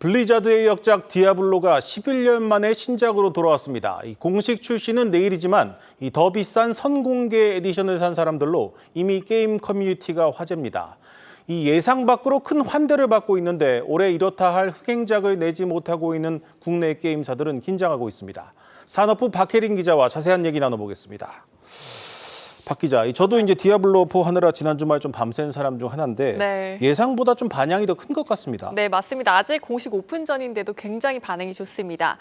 블리자드의 역작 디아블로가 11년 만에 신작으로 돌아왔습니다. 공식 출시는 내일이지만 더 비싼 선공개 에디션을 산 사람들로 이미 게임 커뮤니티가 화제입니다. 예상 밖으로 큰 환대를 받고 있는데 올해 이렇다 할 흥행작을 내지 못하고 있는 국내 게임사들은 긴장하고 있습니다. 산업부 박혜린 기자와 자세한 얘기 나눠보겠습니다. 박 기자, 저도 이제 디아블로4 하느라 지난 주말 좀 밤샌 사람 중 하나인데 네. 예상보다 좀 반향이 더 큰 것 같습니다. 네, 맞습니다. 아직 공식 오픈 전인데도 굉장히 반응이 좋습니다.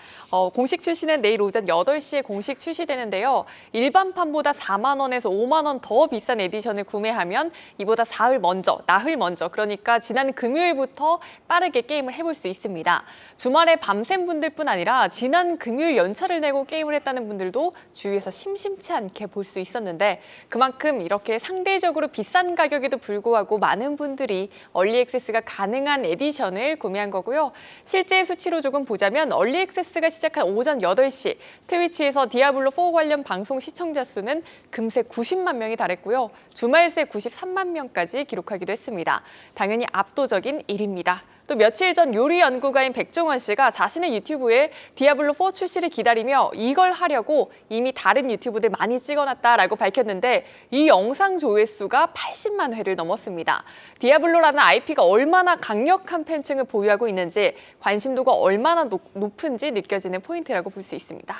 공식 출시는 내일 오전 8시에 공식 출시되는데요. 일반판보다 4만 원에서 5만 원 더 비싼 에디션을 구매하면 이보다 나흘 먼저, 그러니까 지난 금요일부터 빠르게 게임을 해볼 수 있습니다. 주말에 밤샌 분들뿐 아니라 지난 금요일 연차를 내고 게임을 했다는 분들도 주위에서 심심치 않게 볼 수 있었는데 그만큼 이렇게 상대적으로 비싼 가격에도 불구하고 많은 분들이 얼리 액세스가 가능한 에디션을 구매한 거고요. 실제 수치로 조금 보자면 얼리 액세스가 시작한 오전 8시 트위치에서 디아블로4 관련 방송 시청자 수는 금세 90만 명이 달했고요. 주말 새 93만 명까지 기록하기도 했습니다. 당연히 압도적인 1위입니다. 또 며칠 전 요리 연구가인 백종원 씨가 자신의 유튜브에 디아블로4 출시를 기다리며 이걸 하려고 이미 다른 유튜브들 많이 찍어놨다라고 밝혔는데 이 영상 조회수가 80만 회를 넘었습니다. 디아블로라는 IP가 얼마나 강력한 팬층을 보유하고 있는지 관심도가 얼마나 높은지 느껴지는 포인트라고 볼 수 있습니다.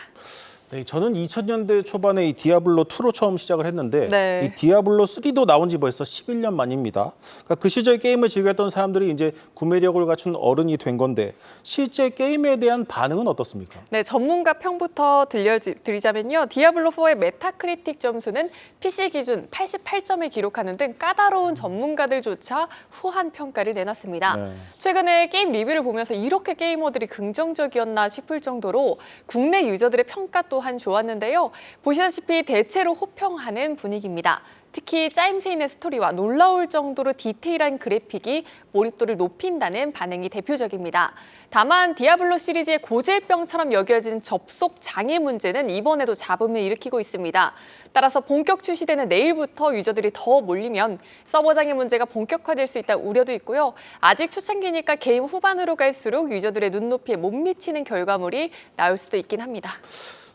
네, 저는 2000년대 초반에 이 디아블로2로 처음 시작을 했는데 네. 이 디아블로3도 나온 지 벌써 11년 만입니다. 그러니까 그 시절 게임을 즐겼던 사람들이 이제 구매력을 갖춘 어른이 된 건데 실제 게임에 대한 반응은 어떻습니까? 네, 전문가 평부터 들려드리자면요. 디아블로4의 메타크리틱 점수는 PC 기준 88점을 기록하는 등 까다로운 전문가들조차 후한 평가를 내놨습니다. 네. 최근에 게임 리뷰를 보면서 이렇게 게이머들이 긍정적이었나 싶을 정도로 국내 유저들의 평가 또한 좋았는데요. 보시다시피 대체로 호평하는 분위기입니다. 특히 짜임새 있는 스토리와 놀라울 정도로 디테일한 그래픽이 몰입도를 높인다는 반응이 대표적입니다. 다만 디아블로 시리즈의 고질병처럼 여겨진 접속 장애 문제는 이번에도 잡음을 일으키고 있습니다. 따라서 본격 출시되는 내일부터 유저들이 더 몰리면 서버 장애 문제가 본격화될 수 있다는 우려도 있고요. 아직 초창기니까 게임 후반으로 갈수록 유저들의 눈높이에 못 미치는 결과물이 나올 수도 있긴 합니다.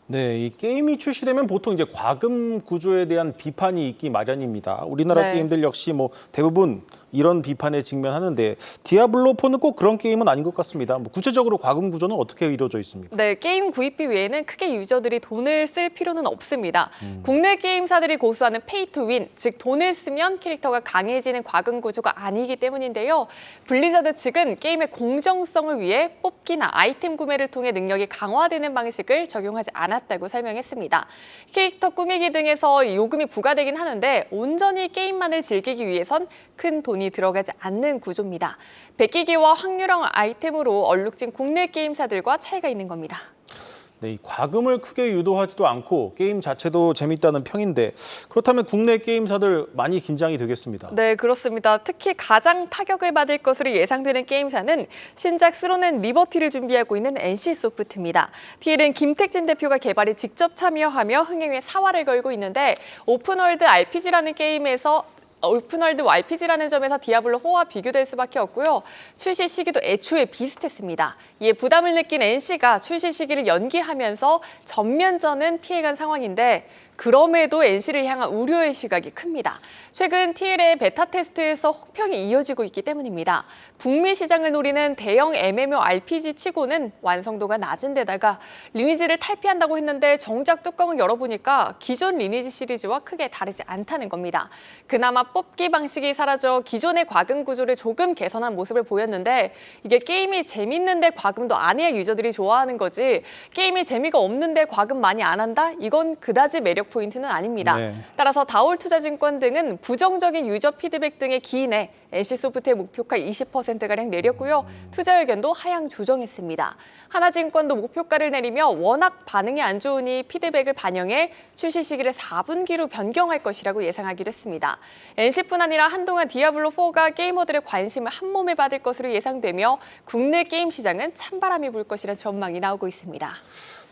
네, 이 게임이 출시되면 보통 이제 과금 구조에 대한 비판이 있기 마련입니다. 우리나라 네. 게임들 역시 뭐 대부분 이런 비판에 직면하는데 디아블로4는 꼭 그런 게임은 아닌 것 같습니다. 구체적으로 과금 구조는 어떻게 이루어져 있습니까? 네, 게임 구입비 외에는 크게 유저들이 돈을 쓸 필요는 없습니다. 국내 게임사들이 고수하는 페이 투 윈, 즉 돈을 쓰면 캐릭터가 강해지는 과금 구조가 아니기 때문인데요. 블리자드 측은 게임의 공정성을 위해 뽑기나 아이템 구매를 통해 능력이 강화되는 방식을 적용하지 않았다고 설명했습니다. 캐릭터 꾸미기 등에서 요금이 부과되긴 하는데 온전히 게임만을 즐기기 위해선 큰 돈이 들어가지 않는 구조입니다. 베끼기와 확률형 아이템으로 얼룩진 국내 게임사들과 차이가 있는 겁니다. 네, 이 과금을 크게 유도하지도 않고 게임 자체도 재밌다는 평인데 그렇다면 국내 게임사들 많이 긴장이 되겠습니다. 네, 그렇습니다. 특히 가장 타격을 받을 것으로 예상되는 게임사는 신작 스론앤 리버티를 준비하고 있는 NC소프트입니다. TL은 김택진 대표가 개발에 직접 참여하며 흥행에 사활을 걸고 있는데 오픈월드 RPG라는 점에서 디아블로4와 비교될 수밖에 없고요. 출시 시기도 애초에 비슷했습니다. 이에 부담을 느낀 NC가 출시 시기를 연기하면서 전면전은 피해간 상황인데 그럼에도 NC를 향한 우려의 시각이 큽니다. 최근 TL의 베타 테스트에서 혹평이 이어지고 있기 때문입니다. 북미 시장을 노리는 대형 MMORPG 치고는 완성도가 낮은 데다가 리니지를 탈피한다고 했는데 정작 뚜껑을 열어보니까 기존 리니지 시리즈와 크게 다르지 않다는 겁니다. 그나마 뽑기 방식이 사라져 기존의 과금 구조를 조금 개선한 모습을 보였는데 이게 게임이 재밌는데 과금도 안 해야 유저들이 좋아하는 거지 게임이 재미가 없는데 과금 많이 안 한다? 이건 그다지 매력 포인트는 아닙니다. 네. 따라서 다올투자증권 등은 부정적인 유저 피드백 등의 기인에 NC소프트의 목표가 20%가량 내렸고요. 투자 의견도 하향 조정했습니다. 하나증권도 목표가를 내리며 워낙 반응이 안 좋으니 피드백을 반영해 출시 시기를 4분기로 변경할 것이라고 예상하기도 했습니다. NC뿐 아니라 한동안 디아블로4가 게이머들의 관심을 한몸에 받을 것으로 예상되며 국내 게임 시장은 찬바람이 불 것이라는 전망이 나오고 있습니다.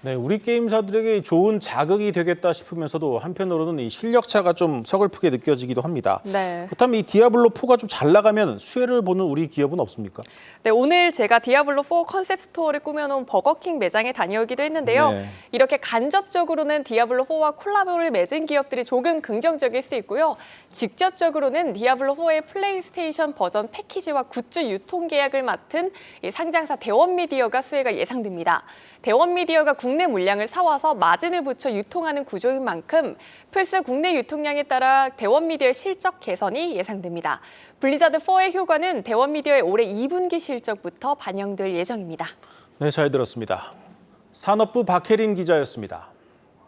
네, 우리 게임사들에게 좋은 자극이 되겠다 싶으면서도 한편으로는 이 실력차가 좀 서글프게 느껴지기도 합니다. 네. 그렇다면 이 디아블로4가 좀 잘 나가면 수혜를 보는 우리 기업은 없습니까? 네, 오늘 제가 디아블로4 컨셉 스토어를 꾸며놓은 버거킹 매장에 다녀오기도 했는데요. 네. 이렇게 간접적으로는 디아블로4와 콜라보를 맺은 기업들이 조금 긍정적일 수 있고요. 직접적으로는 디아블로4의 플레이스테이션 버전 패키지와 굿즈 유통 계약을 맡은 이 상장사 대원미디어가 수혜가 예상됩니다. 대원미디어가 국내 물량을 사와서 마진을 붙여 유통하는 구조인 만큼 플스 국내 유통량에 따라 대원미디어의 실적 개선이 예상됩니다. 블리자드4의 효과는 대원미디어의 올해 2분기 실적부터 반영될 예정입니다. 네, 잘 들었습니다. 산업부 박혜린 기자였습니다.